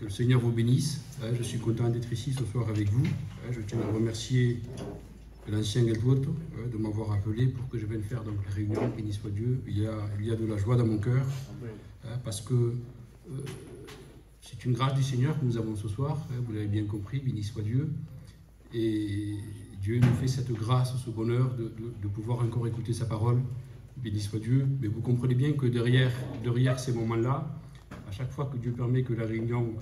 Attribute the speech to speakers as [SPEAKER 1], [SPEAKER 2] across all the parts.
[SPEAKER 1] Que le Seigneur vous bénisse. Je suis content d'être ici ce soir avec vous. Je tiens à remercier l'ancien Geltwoto de m'avoir appelé pour que je vienne faire donc la réunion. Béni soit Dieu. Il y a de la joie dans mon cœur parce que c'est une grâce du Seigneur que nous avons ce soir. Vous l'avez bien compris. Béni soit Dieu. Et Dieu nous fait cette grâce, ce bonheur de pouvoir encore écouter sa parole. Béni soit Dieu. Mais vous comprenez bien que derrière ces moments-là, à chaque fois que Dieu permet que la réunion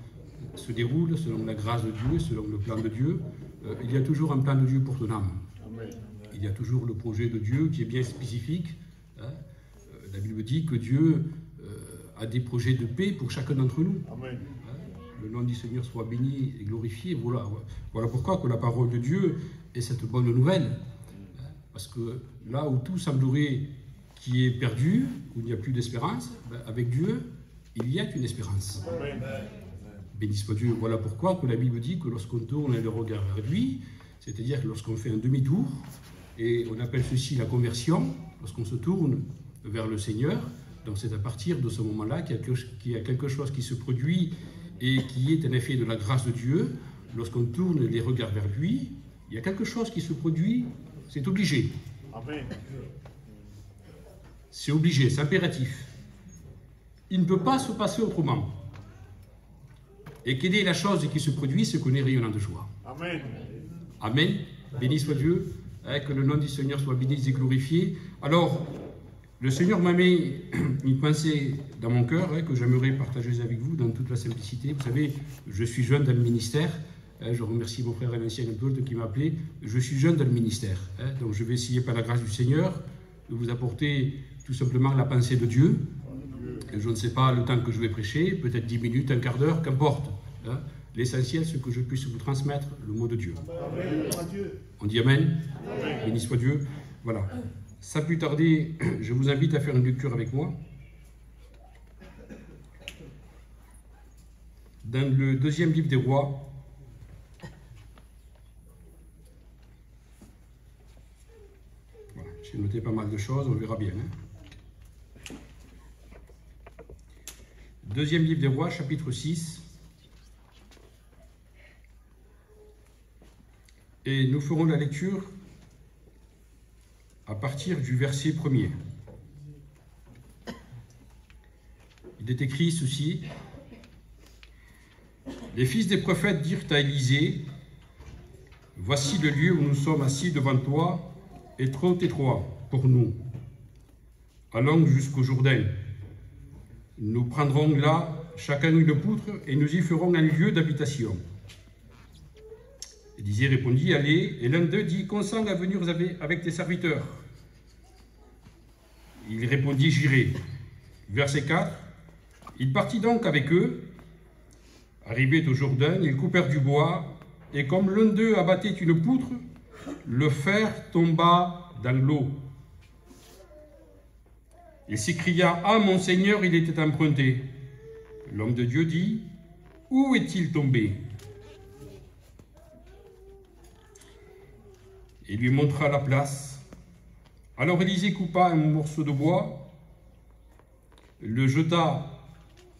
[SPEAKER 1] se déroule selon la grâce de Dieu, selon le plan de Dieu, il y a toujours un plan de Dieu pour ton âme. Il y a toujours le projet de Dieu qui est bien spécifique. La Bible dit que Dieu a des projets de paix pour chacun d'entre nous.
[SPEAKER 2] Amen.
[SPEAKER 1] Le nom du Seigneur soit béni et glorifié. Voilà pourquoi que la parole de Dieu est cette bonne nouvelle. Parce que là où tout semblerait qui est perdu, où il n'y a plus d'espérance, avec Dieu, il y a une espérance.
[SPEAKER 2] Amen.
[SPEAKER 1] Béni soit Dieu. Voilà pourquoi que la Bible dit que lorsqu'on tourne le regard vers lui, c'est-à-dire que lorsqu'on fait un demi-tour, et on appelle ceci la conversion, lorsqu'on se tourne vers le Seigneur, donc c'est à partir de ce moment-là qu'il y a quelque chose qui se produit et qui est un effet de la grâce de Dieu. Lorsqu'on tourne les regards vers lui, il y a quelque chose qui se produit, c'est obligé.
[SPEAKER 2] Amen.
[SPEAKER 1] C'est obligé, c'est impératif. Il ne peut pas se passer autrement. Et quelle est la chose qui se produit, c'est qu'on est rayonnant de joie.
[SPEAKER 2] Amen.
[SPEAKER 1] Amen. Béni soit Dieu. Que le nom du Seigneur soit béni et glorifié. Alors, le Seigneur m'a mis une pensée dans mon cœur que j'aimerais partager avec vous dans toute la simplicité. Vous savez, je suis jeune dans le ministère. Je remercie mon frère l'ancien qui m'a appelé. Je suis jeune dans le ministère. Donc, je vais essayer par la grâce du Seigneur de vous apporter tout simplement la pensée de Dieu. Je ne sais pas le temps que je vais prêcher, peut-être 10 minutes, un quart d'heure, qu'importe. L'essentiel, c'est que je puisse vous transmettre le mot de Dieu.
[SPEAKER 2] Amen.
[SPEAKER 1] On dit Amen.
[SPEAKER 2] Amen.
[SPEAKER 1] Béni soit Dieu. Voilà. Sans plus tarder, je vous invite à faire une lecture avec moi. Dans le deuxième livre des rois, voilà, j'ai noté pas mal de choses, on verra bien. Deuxième livre des rois, chapitre 6. Et nous ferons la lecture à partir du verset 1er. Il est écrit ceci. Les fils des prophètes dirent à Élisée, « Voici le lieu où nous sommes assis devant toi, est trop étroit pour nous. Allons jusqu'au Jourdain. Nous prendrons là chacun une poutre et nous y ferons un lieu d'habitation. » Élisée répondit, « Allez. » Et l'un d'eux dit, « Consens à venir avec tes serviteurs. » Il répondit, « J'irai. » Verset 4. Il partit donc avec eux. Arrivés au Jourdain, ils coupèrent du bois, et comme l'un d'eux abattait une poutre, le fer tomba dans l'eau. Il s'écria, « Ah, mon Seigneur, il était emprunté. » L'homme de Dieu dit, « Où est-il tombé ?» Et lui montra la place. Alors Élisée coupa un morceau de bois, le jeta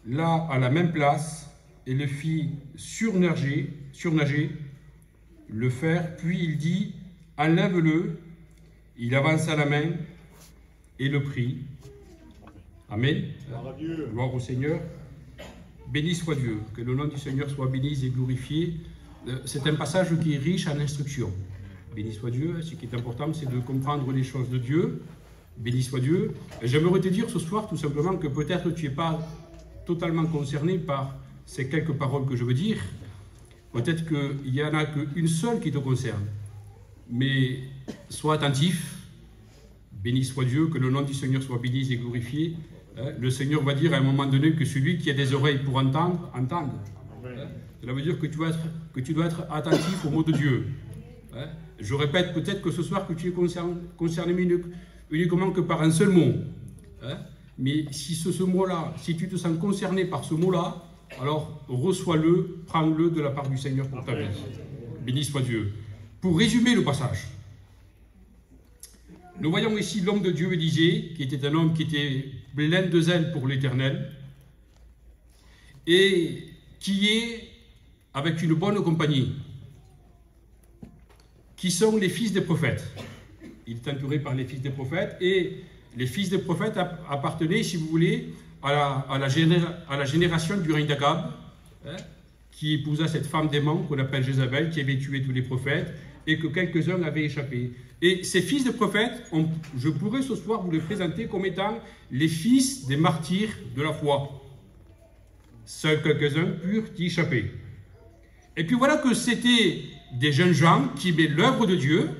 [SPEAKER 1] là à la même place et le fit surnager le fer, puis il dit, « Enlève-le. » Il avança la main et le prit. Amen. Gloire au Seigneur. Béni soit Dieu, que le nom du Seigneur soit béni et glorifié. C'est un passage qui est riche en instruction. Béni soit Dieu. Ce qui est important, c'est de comprendre les choses de Dieu. Béni soit Dieu. J'aimerais te dire ce soir tout simplement que peut-être tu n'es pas totalement concerné par ces quelques paroles que je veux dire. Peut-être qu'il n'y en a qu'une seule qui te concerne. Mais sois attentif. Béni soit Dieu, que le nom du Seigneur soit béni et glorifié. Le Seigneur va dire à un moment donné que celui qui a des oreilles pour entendre, entende. Cela veut dire que tu dois être attentif au mot de Dieu. Je répète peut-être que ce soir que tu es concerné uniquement que par un seul mot. Mais si ce mot-là, si tu te sens concerné par ce mot-là, alors reçois-le, prends-le de la part du Seigneur pour ta vie. Béni soit Dieu. Pour résumer le passage, nous voyons ici l'homme de Dieu Élisée, qui était un homme qui était plein de zèle pour l'Éternel, et qui est avec une bonne compagnie, qui sont les fils des prophètes. Il est entouré par les fils des prophètes, et les fils des prophètes appartenaient, si vous voulez, à la génération du règne d'Akab, hein, qui épousa cette femme démon qu'on appelle Jézabel, qui avait tué tous les prophètes, et que quelques-uns avaient échappé. Et ces fils de prophètes, je pourrais ce soir vous les présenter comme étant les fils des martyrs de la foi. Seuls quelques-uns purent y échapper. Et puis voilà que c'était des jeunes gens qui aimaient l'œuvre de Dieu,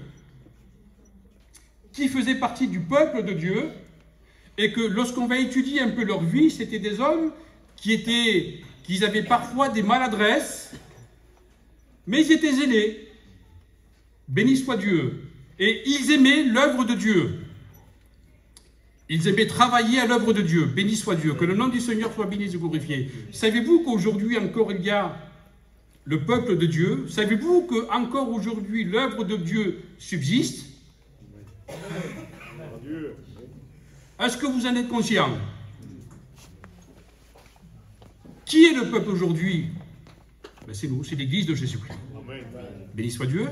[SPEAKER 1] qui faisaient partie du peuple de Dieu, et que lorsqu'on va étudier un peu leur vie, c'était des hommes qui avaient parfois des maladresses, mais ils étaient zélés. Béni soit Dieu. Et ils aimaient l'œuvre de Dieu. Ils aimaient travailler à l'œuvre de Dieu. Béni soit Dieu. Que le nom du Seigneur soit béni et glorifié. Savez-vous qu'aujourd'hui encore il y a le peuple de Dieu? Savez-vous qu'encore aujourd'hui l'œuvre de Dieu subsiste? Est-ce que vous en êtes conscient? Qui est le peuple aujourd'hui? Ben c'est nous, c'est l'Église de Jésus-Christ. Béni soit Dieu.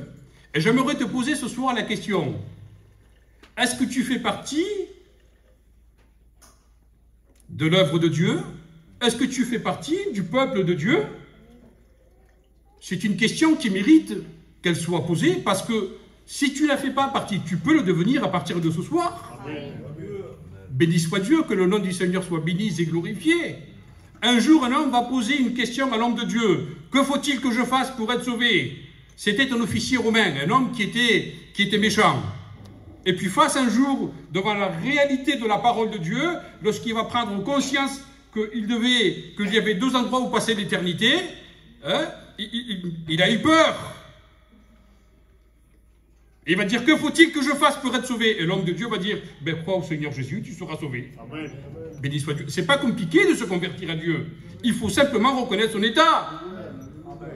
[SPEAKER 1] Et j'aimerais te poser ce soir la question, est-ce que tu fais partie de l'œuvre de Dieu? Est-ce que tu fais partie du peuple de Dieu? C'est une question qui mérite qu'elle soit posée, parce que si tu ne la fais pas partie, tu peux le devenir à partir de ce soir. Amen. Béni soit Dieu, que le nom du Seigneur soit béni et glorifié. Un jour, un homme va poser une question à l'homme de Dieu. Que faut-il que je fasse pour être sauvé? C'était un officier romain, un homme qui était méchant. Et puis face un jour, devant la réalité de la parole de Dieu, lorsqu'il va prendre conscience qu'il y avait deux endroits où passer l'éternité, hein, il a eu peur. Il va dire, que faut-il que je fasse pour être sauvé? Et l'homme de Dieu va dire, ben crois au Seigneur Jésus, tu seras sauvé. Amen. Béni soit Dieu. C'est pas compliqué de se convertir à Dieu. Il faut simplement reconnaître son état. Amen.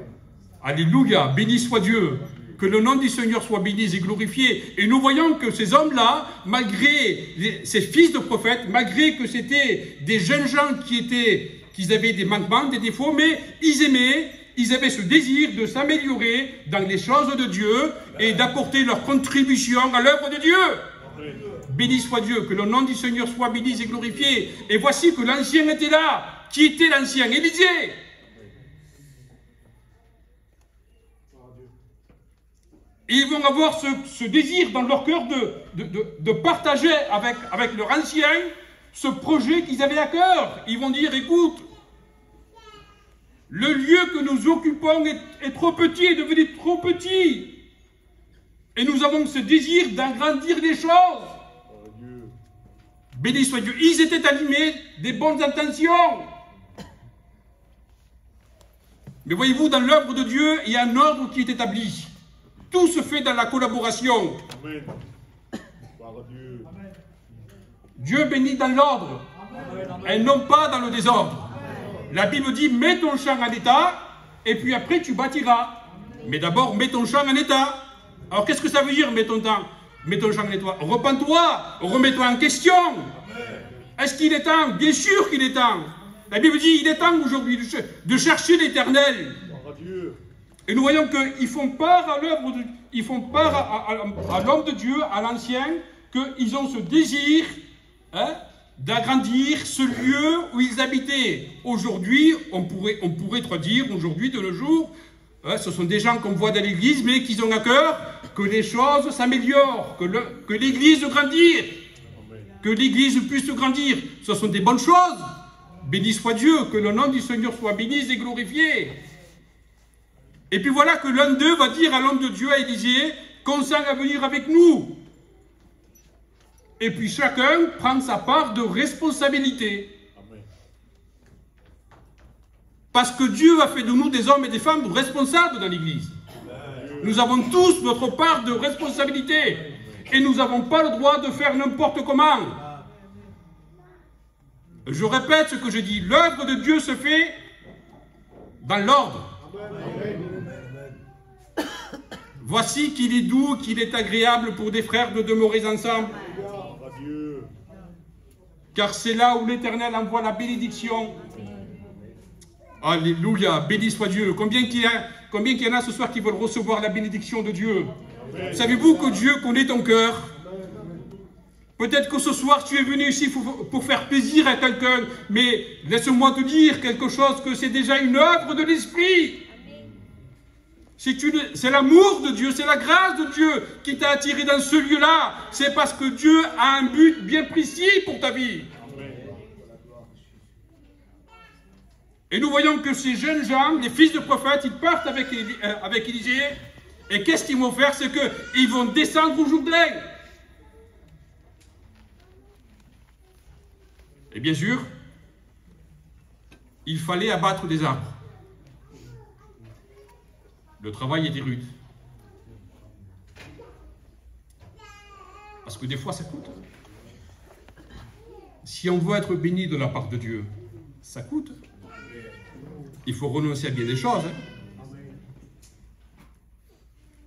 [SPEAKER 1] Alléluia, béni soit Dieu. Que le nom du Seigneur soit béni et glorifié. Et nous voyons que ces hommes-là, malgré ces fils de prophètes, malgré que c'était des jeunes gens qui avaient des manquements, des défauts, mais ils avaient ce désir de s'améliorer dans les choses de Dieu et d'apporter leur contribution à l'œuvre de Dieu. Amen. Béni soit Dieu, que le nom du Seigneur soit béni et glorifié. Et voici que l'ancien était là. Qui était l'ancien? Élisée. Et ils vont avoir ce désir dans leur cœur de partager avec leur ancien ce projet qu'ils avaient à cœur. Ils vont dire, écoute, le lieu que nous occupons est trop petit, est devenu trop petit. Et nous avons ce désir d'agrandir les choses. Béni soit Dieu. Ils étaient animés des bonnes intentions. Mais voyez-vous, dans l'œuvre de Dieu, il y a un ordre qui est établi. Tout se fait dans la collaboration. Amen. Dieu bénit dans l'ordre et non pas dans le désordre. La Bible dit, mets ton champ en état, et puis après tu bâtiras. Mais d'abord, mets ton champ en état. Alors qu'est-ce que ça veut dire, mets ton champ en état? Repens-toi, remets-toi en question. Est-ce qu'il est temps? Bien sûr qu'il est temps. La Bible dit, il est temps aujourd'hui de chercher l'Éternel. Et nous voyons qu'ils font part à l'œuvre, ils font part à l'homme de Dieu, à l'ancien, qu'ils ont ce désir, hein, d'agrandir ce lieu où ils habitaient. Aujourd'hui, on pourrait dire, aujourd'hui, de nos jours, hein, ce sont des gens qu'on voit dans l'église, mais qui ont à cœur que les choses s'améliorent, que l'église grandisse, que l'église puisse grandir. Ce sont des bonnes choses. Béni soit Dieu, que le nom du Seigneur soit béni et glorifié. Et puis voilà que l'un d'eux va dire à l'homme de Dieu, à Élisée, consent à venir avec nous. Et puis chacun prend sa part de responsabilité. Amen. Parce que Dieu a fait de nous des hommes et des femmes responsables dans l'Église. Nous avons tous notre part de responsabilité. Et nous n'avons pas le droit de faire n'importe comment. Je répète ce que je dis. L'œuvre de Dieu se fait dans l'ordre. Voici qu'il est doux, qu'il est agréable pour des frères de demeurer ensemble. Car c'est là où l'Éternel envoie la bénédiction. Alléluia, béni soit Dieu. Combien qu'il y en a ce soir qui veulent recevoir la bénédiction de Dieu? Savez-vous que Dieu connaît ton cœur? Peut-être que ce soir tu es venu ici pour faire plaisir à quelqu'un, mais laisse-moi te dire quelque chose, que c'est déjà une œuvre de l'Esprit. C'est l'amour de Dieu, c'est la grâce de Dieu qui t'a attiré dans ce lieu-là. C'est parce que Dieu a un but bien précis pour ta vie. Et nous voyons que ces jeunes gens, les fils de prophètes, ils partent avec Élisée. Et qu'est-ce qu'ils vont faire? C'est qu'ils vont descendre au Jourdain. Et bien sûr, il fallait abattre des arbres. Le travail était rude. Parce que des fois, ça coûte. Si on veut être béni de la part de Dieu, ça coûte. Il faut renoncer à bien des choses.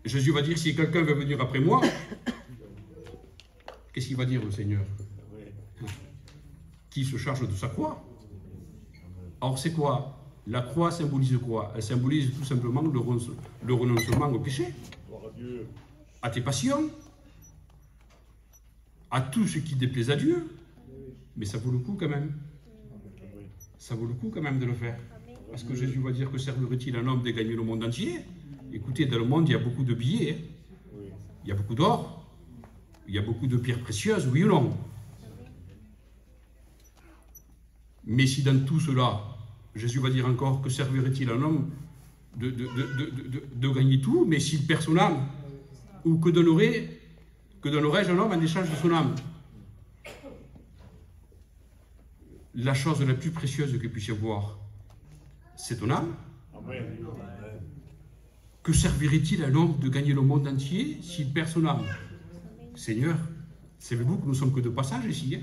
[SPEAKER 1] Jésus va dire, si quelqu'un veut venir après moi, qu'est-ce qu'il va dire le Seigneur? Qui se charge de sa croix. Or, c'est quoi? La croix symbolise quoi? Elle symbolise tout simplement le renoncement au péché, à tes passions, à tout ce qui déplaise à Dieu. Mais ça vaut le coup quand même. Ça vaut le coup quand même de le faire. Parce que Jésus va dire, que servirait-il un homme de gagner le monde entier? Écoutez, dans le monde, il y a beaucoup de billets. Il y a beaucoup d'or. Il y a beaucoup de pierres précieuses, oui ou non? Mais si dans tout cela, Jésus va dire encore, que servirait-il un homme de gagner tout, mais s'il perd son âme? Ou que donnerais-je un homme en échange de son âme? La chose la plus précieuse que puisse y avoir, c'est ton âme. Amen. Que servirait-il à un homme de gagner le monde entier s'il perd son âme? Seigneur, savez-vous que nous sommes que de passage ici, hein?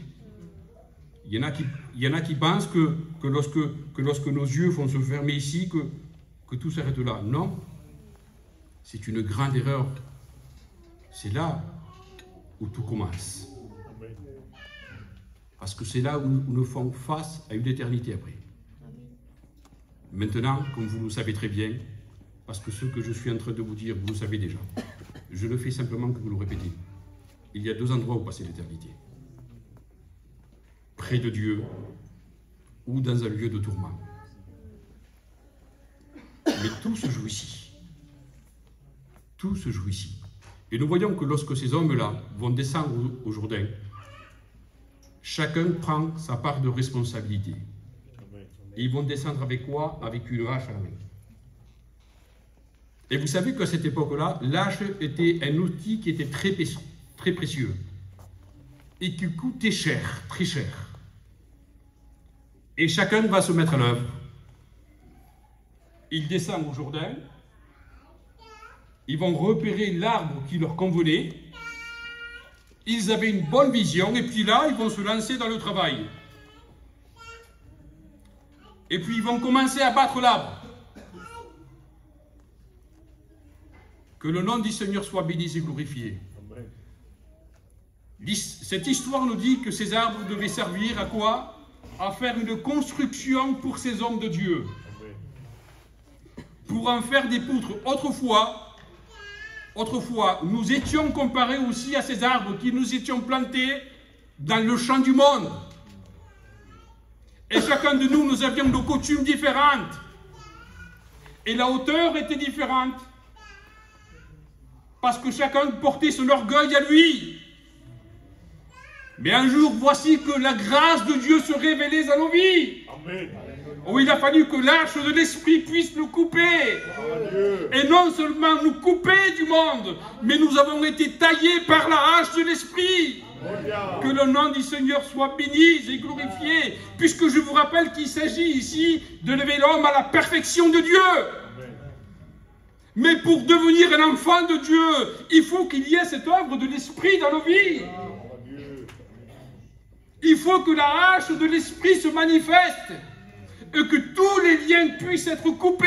[SPEAKER 1] Il y en a qui pensent que lorsque nos yeux vont se fermer ici, que tout s'arrête là. Non, c'est une grande erreur. C'est là où tout commence. Parce que c'est là où nous faisons face à une éternité après. Maintenant, comme vous le savez très bien, parce que ce que je suis en train de vous dire, vous le savez déjà, je ne fais simplement que vous le répéter. Il y a deux endroits où passer l'éternité. Près de Dieu ou dans un lieu de tourment. Mais tout se joue ici. Tout se joue ici. Et nous voyons que lorsque ces hommes-là vont descendre au Jourdain, chacun prend sa part de responsabilité. Et ils vont descendre avec quoi? Avec une hache à la main. Et vous savez qu'à cette époque-là, l'hache était un outil qui était très précieux et qui coûtait cher, très cher. Et chacun va se mettre à l'œuvre. Ils descendent au Jourdain, ils vont repérer l'arbre qui leur convenait, ils avaient une bonne vision, et puis là, ils vont se lancer dans le travail. Et puis ils vont commencer à battre l'arbre. Que le nom du Seigneur soit béni et glorifié. Cette histoire nous dit que ces arbres devaient servir à quoi? À faire une construction pour ces hommes de Dieu. Pour en faire des poutres. Autrefois, nous étions comparés aussi à ces arbres qui nous étions plantés dans le champ du monde. Et chacun de nous, nous avions nos coutumes différentes. Et la hauteur était différente. Parce que chacun portait son orgueil à lui. Mais un jour, voici que la grâce de Dieu se révélait dans nos vies. Amen. Oh, il a fallu que l'arche de l'Esprit puisse nous couper. Amen. Et non seulement nous couper du monde, mais nous avons été taillés par la hache de l'Esprit. Que le nom du Seigneur soit béni et glorifié, puisque je vous rappelle qu'il s'agit ici de lever l'homme à la perfection de Dieu. Amen. Mais pour devenir un enfant de Dieu, il faut qu'il y ait cette œuvre de l'Esprit dans nos vies. Il faut que la hache de l'Esprit se manifeste et que tous les liens puissent être coupés.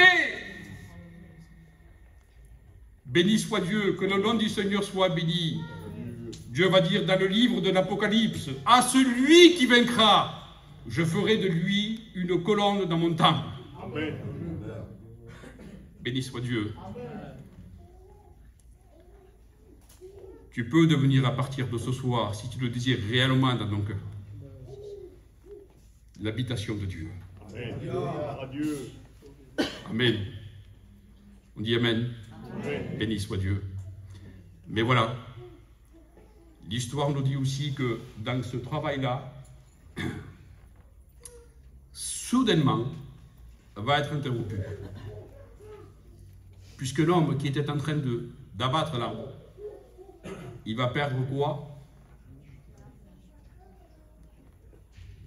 [SPEAKER 1] Béni soit Dieu, que le nom du Seigneur soit béni. Dieu va dire dans le livre de l'Apocalypse, à celui qui vaincra, je ferai de lui une colonne dans mon temple.
[SPEAKER 2] Amen.
[SPEAKER 1] Béni soit Dieu. Tu peux devenir à partir de ce soir, si tu le désires réellement dans ton cœur, l'habitation de Dieu.
[SPEAKER 2] Amen. Adieu.
[SPEAKER 1] Amen. On dit Amen.
[SPEAKER 2] Amen.
[SPEAKER 1] Béni soit Dieu. Mais voilà, l'histoire nous dit aussi que dans ce travail-là, soudainement, va être interrompu. Puisque l'homme qui était en train d'abattre l'arbre, il va perdre quoi?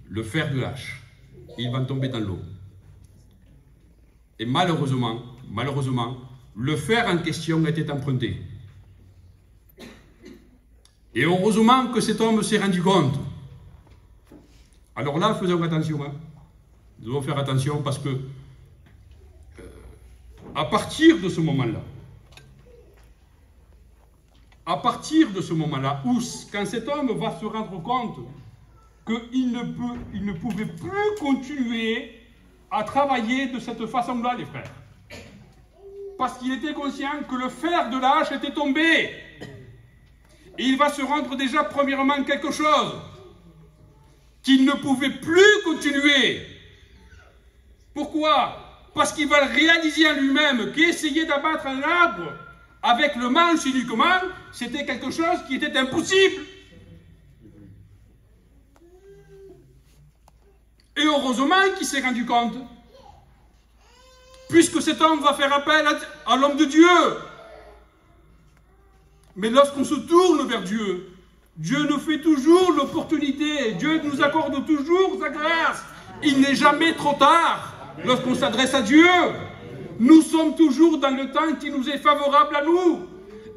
[SPEAKER 1] Le fer de l'âche. Il va tomber dans l'eau. Et malheureusement, le fer en question était emprunté. Et heureusement que cet homme s'est rendu compte. Alors là, faisons attention. Hein. Nous devons faire attention parce que à partir de ce moment-là, où quand cet homme va se rendre compte qu'il ne pouvait plus continuer à travailler de cette façon-là, les frères. Parce qu'il était conscient que le fer de l'âche était tombé. Et il va se rendre déjà premièrement quelque chose, qu'il ne pouvait plus continuer. Pourquoi? Parce qu'il va réaliser en lui-même qu'essayer d'abattre un arbre avec le manche uniquement, c'était quelque chose qui était impossible. Et heureusement qu'il s'est rendu compte, puisque cet homme va faire appel à l'homme de Dieu. Mais lorsqu'on se tourne vers Dieu, Dieu nous fait toujours l'opportunité, Dieu nous accorde toujours sa grâce. Il n'est jamais trop tard lorsqu'on s'adresse à Dieu. Nous sommes toujours dans le temps qui nous est favorable à nous.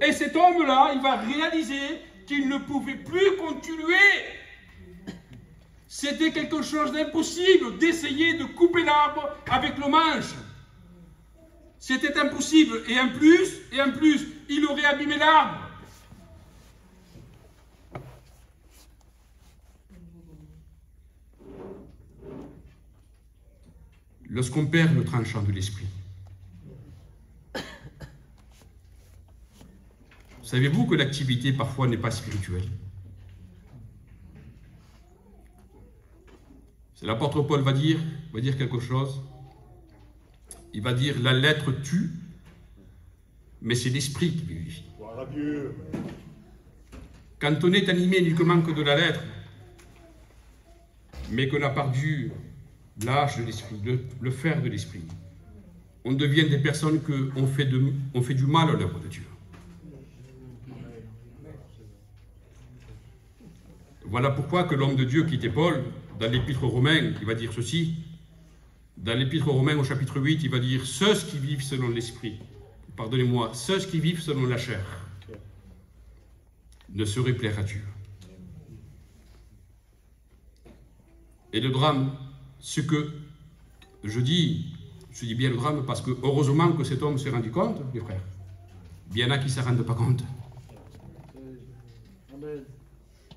[SPEAKER 1] Et cet homme-là, il va réaliser qu'il ne pouvait plus continuer. C'était quelque chose d'impossible d'essayer de couper l'arbre avec le manche. C'était impossible. Et en plus, il aurait abîmé l'arbre. Lorsqu'on perd le tranchant de l'esprit, savez-vous que l'activité parfois n'est pas spirituelle? C'est l'apôtre Paul va dire quelque chose. Il va dire la lettre tue, mais c'est l'esprit qui vivifie. Quand on est animé uniquement que de la lettre, mais qu'on a perdu l'âge de l'esprit, le fer de l'esprit, on devient des personnes qu'on fait du mal à l'œuvre de Dieu. Voilà pourquoi que l'homme de Dieu qui était Paul, dans l'épître aux Romains, il va dire ceci. Dans l'épître aux Romains au chapitre 8, il va dire « Ceux qui vivent selon l'esprit, pardonnez-moi, ceux qui vivent selon la chair, ne sauraient plaire à Dieu. » Et le drame, ce que je dis bien le drame parce que heureusement que cet homme s'est rendu compte, les frères. Il y en a qui ne se rendent pas compte.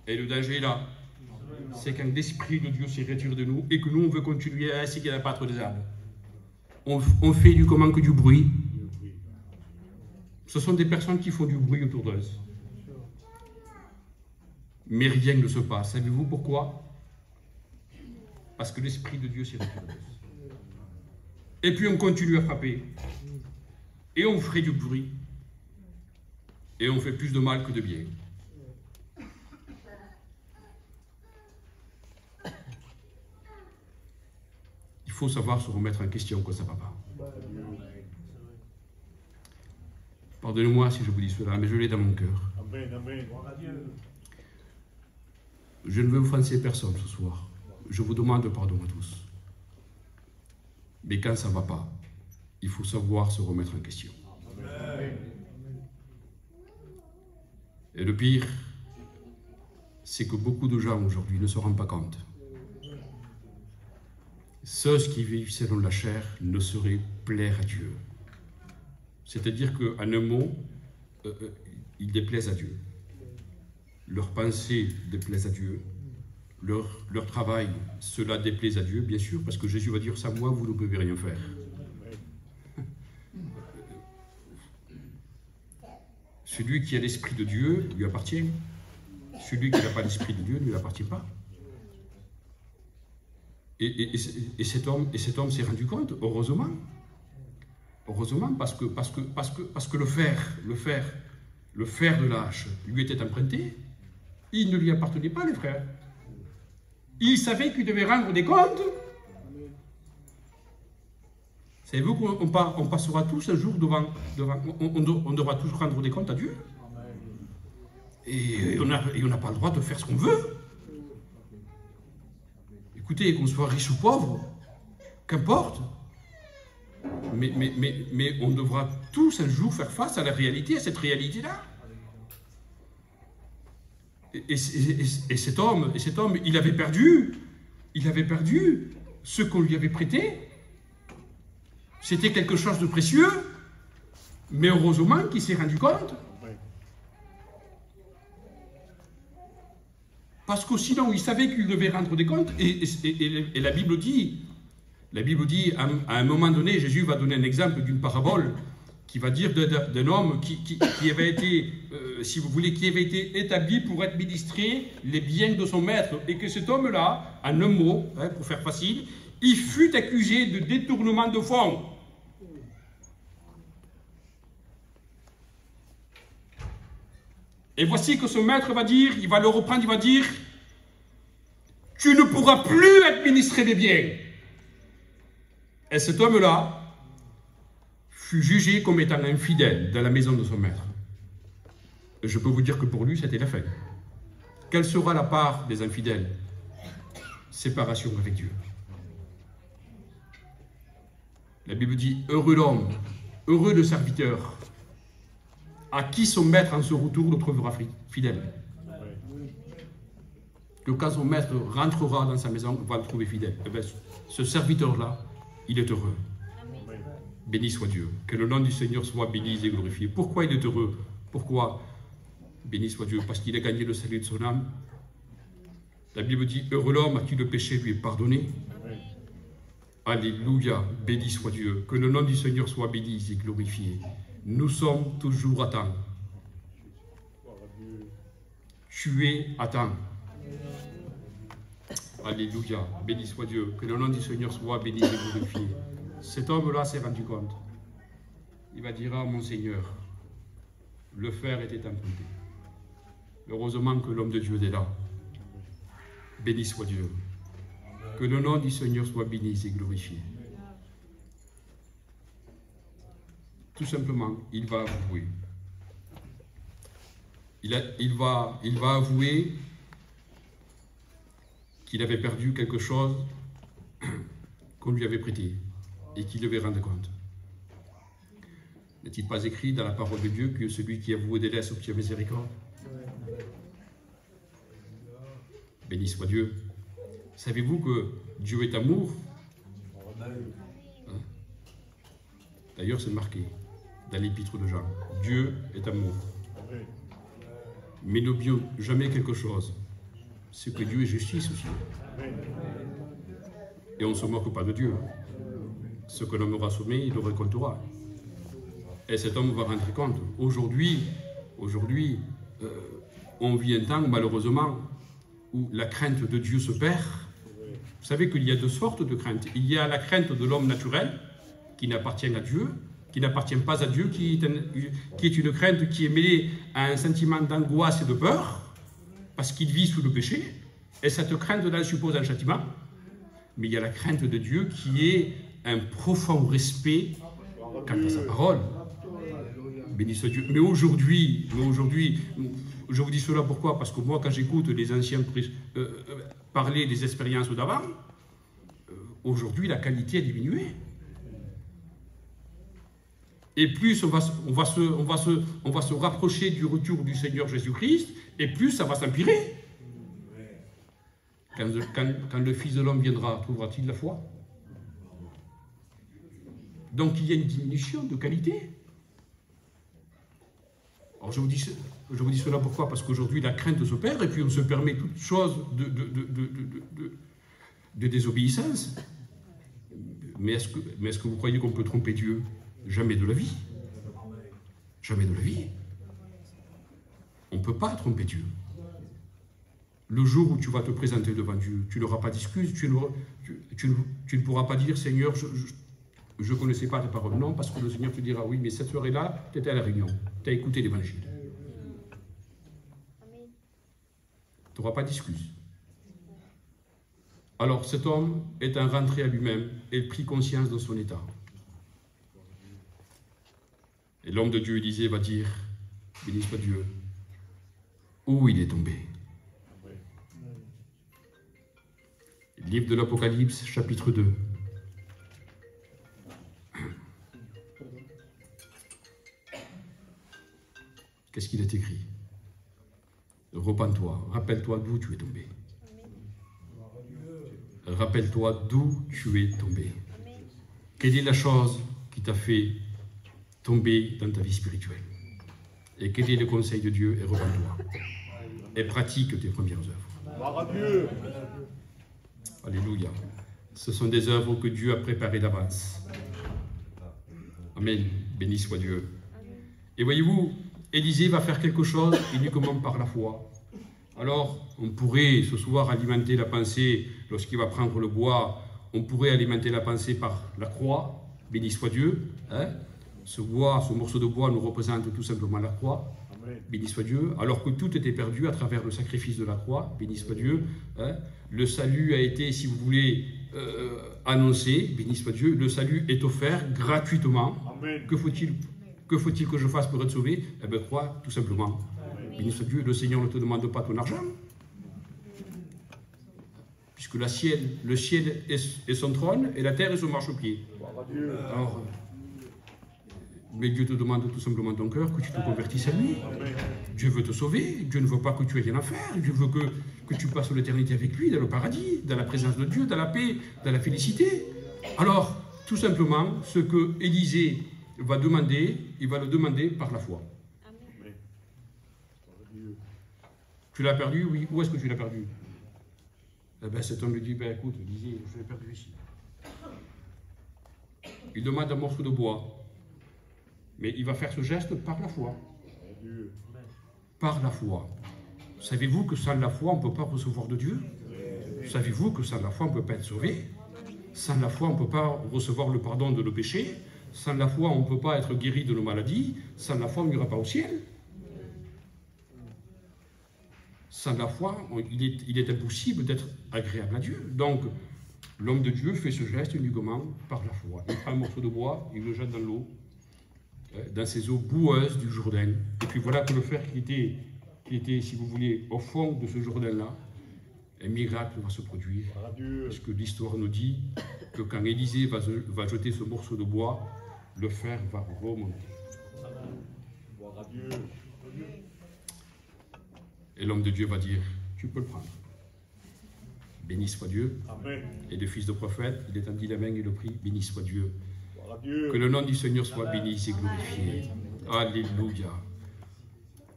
[SPEAKER 1] Et le danger est là. C'est quand l'Esprit de Dieu se retire de nous et que nous, on veut continuer à essayer d'abattre des arbres. On fait du comment que du bruit. Ce sont des personnes qui font du bruit autour d'eux. Mais rien ne se passe. Savez-vous pourquoi? Parce que l'Esprit de Dieu s'est retiré d'eux. Et puis on continue à frapper. Et on ferait du bruit. Et on fait plus de mal que de bien. Il faut savoir se remettre en question quand ça ne va pas. Pardonnez-moi si je vous dis cela, mais je l'ai dans mon cœur. Je ne veux offenser personne ce soir. Je vous demande pardon à tous. Mais quand ça ne va pas, il faut savoir se remettre en question. Et le pire, c'est que beaucoup de gens aujourd'hui ne se rendent pas compte. Ceux qui vivent selon la chair ne sauraient plaire à Dieu. C'est-à-dire qu'en un mot, ils déplaisent à Dieu. Leurs pensées déplaisent à Dieu. leur travail, cela déplaise à Dieu, bien sûr, parce que Jésus va dire, sans moi, vous ne pouvez rien faire. Celui qui a l'Esprit de Dieu lui appartient. Celui qui n'a pas l'Esprit de Dieu ne lui appartient pas. Et cet homme s'est rendu compte, heureusement. Heureusement, parce que le fer de la hache lui était emprunté. Il ne lui appartenait pas, les frères. Il savait qu'il devait rendre des comptes. Savez-vous qu'on passera tous un jour on devra tous rendre des comptes à Dieu. Et on n'a pas le droit de faire ce qu'on veut. Écoutez, qu'on soit riche ou pauvre, qu'importe. Mais on devra tous un jour faire face à la réalité, à cette réalité-là. Et cet homme, il avait perdu ce qu'on lui avait prêté. C'était quelque chose de précieux, mais heureusement qu'il s'est rendu compte. Parce que sinon, il savait qu'il devait rendre des comptes, et la Bible dit, à un moment donné, Jésus va donner un exemple d'une parabole qui va dire d'un homme qui avait été, si vous voulez, qui avait été établi pour administrer les biens de son maître, et que cet homme-là, en un mot, pour faire facile, il fut accusé de détournement de fonds. Et voici que ce maître va dire, il va le reprendre, il va dire, tu ne pourras plus administrer les biens. Et cet homme-là fut jugé comme étant infidèle dans la maison de son maître. Et je peux vous dire que pour lui, c'était la fin. Quelle sera la part des infidèles? Séparation avec Dieu. La Bible dit, heureux l'homme, heureux le serviteur, à qui son maître en ce retour le trouvera fidèle. Que quand son maître rentrera dans sa maison, va le trouver fidèle. Et bien, ce serviteur-là, il est heureux. Béni soit Dieu. Que le nom du Seigneur soit béni et glorifié. Pourquoi il est heureux? Pourquoi? Béni soit Dieu. Parce qu'il a gagné le salut de son âme. La Bible dit, heureux l'homme à qui le péché lui est pardonné. Alléluia. Béni soit Dieu. Que le nom du Seigneur soit béni et glorifié. Nous sommes toujours à temps. Tu es à temps. Alléluia. Béni soit Dieu. Que le nom du Seigneur soit béni et glorifié. Cet homme-là s'est rendu compte. Il va dire, ah mon Seigneur, le fer était emprunté. Heureusement que l'homme de Dieu est là. Béni soit Dieu. Que le nom du Seigneur soit béni et glorifié. Tout simplement, il va avouer. Il va avouer qu'il avait perdu quelque chose qu'on lui avait prêté et qu'il devait rendre compte. N'est-il pas écrit dans la parole de Dieu que celui qui avoue et délaisse obtient miséricorde? Béni soit Dieu. Savez-vous que Dieu est amour? D'ailleurs, c'est marqué dans l'épître de Jean. Dieu est amour. Mais n'oublions jamais quelque chose, c'est que Dieu est justice aussi. Et on ne se moque pas de Dieu. Ce que l'homme aura semé, il le récoltera. Et cet homme va rendre compte. Aujourd'hui, on vit un temps, malheureusement, où la crainte de Dieu se perd. Vous savez qu'il y a deux sortes de craintes. Il y a la crainte de l'homme naturel, qui n'appartient à Dieu, qui n'appartient pas à Dieu, qui est une crainte qui est mêlée à un sentiment d'angoisse et de peur, parce qu'il vit sous le péché, et cette crainte-là suppose un châtiment. Mais il y a la crainte de Dieu qui est un profond respect quant à sa parole. Béni soit Dieu. Mais aujourd'hui, je vous dis cela pourquoi? Parce que moi, quand j'écoute les anciens parler des expériences d'avant, aujourd'hui, la qualité a diminué. Et plus on va se rapprocher du retour du Seigneur Jésus-Christ, et plus ça va s'empirer. Quand le Fils de l'homme viendra, trouvera-t-il la foi? Donc il y a une diminution de qualité. Alors je vous dis cela pourquoi? Parce qu'aujourd'hui la crainte se perd et puis on se permet toutes choses de désobéissance. Mais est-ce que vous croyez qu'on peut tromper Dieu? Jamais de la vie. Jamais de la vie. On ne peut pas tromper Dieu. Le jour où tu vas te présenter devant Dieu, tu n'auras pas d'excuses, tu ne pourras pas dire « Seigneur, je ne connaissais pas ta parole ». Non, parce que le Seigneur te dira « Oui, mais cette soirée-là, tu étais à la réunion, tu as écouté l'évangile ». Tu n'auras pas d'excuses. Alors cet homme est un rentré à lui-même et prit conscience de son état. Et l'homme de Dieu, Élisée, va dire « Béni soit Dieu ». Où il est tombé. Livre de l'Apocalypse, chapitre 2. Qu'est-ce qu'il est écrit? Repens-toi, rappelle-toi d'où tu es tombé. Rappelle-toi d'où tu es tombé. Quelle est la chose qui t'a fait tomber dans ta vie spirituelle? Et quel est le conseil de Dieu? Et repens-toi. Et pratique tes premières œuvres.
[SPEAKER 2] Gloire à Dieu.
[SPEAKER 1] Alléluia. Ce sont des œuvres que Dieu a préparées d'avance. Amen. Béni soit Dieu. Et voyez-vous, Élisée va faire quelque chose uniquement par la foi. Alors, on pourrait ce soir alimenter la pensée, lorsqu'il va prendre le bois, on pourrait alimenter la pensée par la croix. Béni soit Dieu. Hein? Ce morceau de bois nous représente tout simplement la croix. Béni soit Dieu, alors que tout était perdu à travers le sacrifice de la croix, béni soit Dieu. Hein. Le salut a été, si vous voulez, annoncé, béni soit Dieu. Le salut est offert gratuitement. Amen. Que faut-il que je fasse pour être sauvé? Eh bien, crois, tout simplement. Amen. Béni soit Dieu, le Seigneur ne te demande pas ton argent. Puisque le ciel est son trône et la terre est son marchepied. Alors, mais Dieu te demande tout simplement ton cœur, que tu te convertisses à lui. Amen. Dieu veut te sauver, Dieu ne veut pas que tu aies rien à faire, Dieu veut que tu passes l'éternité avec lui, dans le paradis, dans la présence de Dieu, dans la paix, dans la félicité. Alors, tout simplement, ce que Élisée va demander, il va le demander par la foi. Amen. Tu l'as perdu? Oui. Où est-ce que tu l'as perdu? Eh bien, cet homme lui dit, ben, écoute, Élisée, je l'ai perdu ici. Il demande un morceau de bois. Mais il va faire ce geste par la foi. Par la foi. Savez-vous que sans la foi, on ne peut pas recevoir de Dieu? Savez-vous que sans la foi, on ne peut pas être sauvé? Sans la foi, on ne peut pas recevoir le pardon de nos péchés? Sans la foi, on ne peut pas être guéri de nos maladies? Sans la foi, on n'ira pas au ciel? Sans la foi, il est impossible d'être agréable à Dieu. Donc, l'homme de Dieu fait ce geste uniquement par la foi. Il prend un morceau de bois, il le jette dans l'eau, dans ces eaux boueuses du Jourdain. Et puis voilà que le fer qui était, si vous voulez, au fond de ce Jourdain-là, un miracle va se produire. Parce que l'histoire nous dit que quand Élisée va jeter ce morceau de bois, le fer va remonter. Et l'homme de Dieu va dire, tu peux le prendre. Béni soit Dieu. Amen. Et le fils de prophète, il étendit la main et le prit, béni soit Dieu. Que le nom du Seigneur soit béni et glorifié. Alléluia.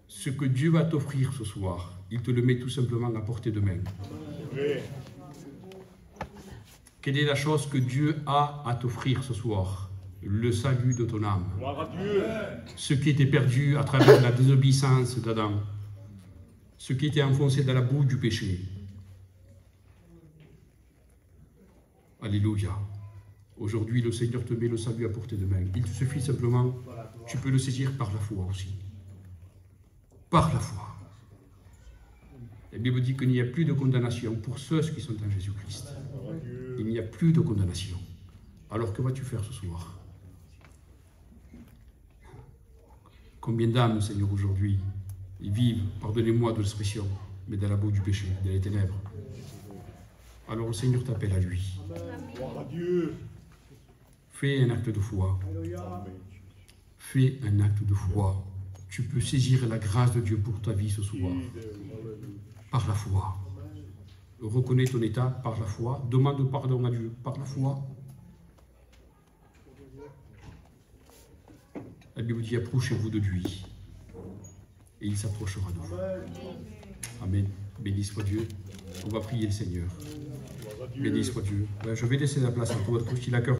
[SPEAKER 1] Ce que Dieu va t'offrir ce soir, il te le met tout simplement à portée de main. Quelle est la chose que Dieu a à t'offrir ce soir? Le salut de ton âme. Ce qui était perdu à travers la désobéissance d'Adam. Ce qui était enfoncé dans la boue du péché. Alléluia. Aujourd'hui, le Seigneur te met le salut à portée de main. Il te suffit simplement, tu peux le saisir par la foi aussi. Par la foi. La Bible dit qu'il n'y a plus de condamnation pour ceux qui sont en Jésus-Christ. Il n'y a plus de condamnation. Alors que vas-tu faire ce soir? Combien d'âmes, Seigneur, aujourd'hui, ils vivent, pardonnez-moi de l'expression, mais dans la boue du péché, dans les ténèbres. Alors le Seigneur t'appelle à lui. Fais un acte de foi. Fais un acte de foi. Tu peux saisir la grâce de Dieu pour ta vie ce soir. Par la foi. Reconnais ton état par la foi. Demande pardon à Dieu par la foi. La Bible dit, approchez-vous de lui. et il s'approchera de vous. Amen. Béni soit Dieu. On va prier le Seigneur. Béni soit Dieu. Je vais laisser la place à toi, si la cœur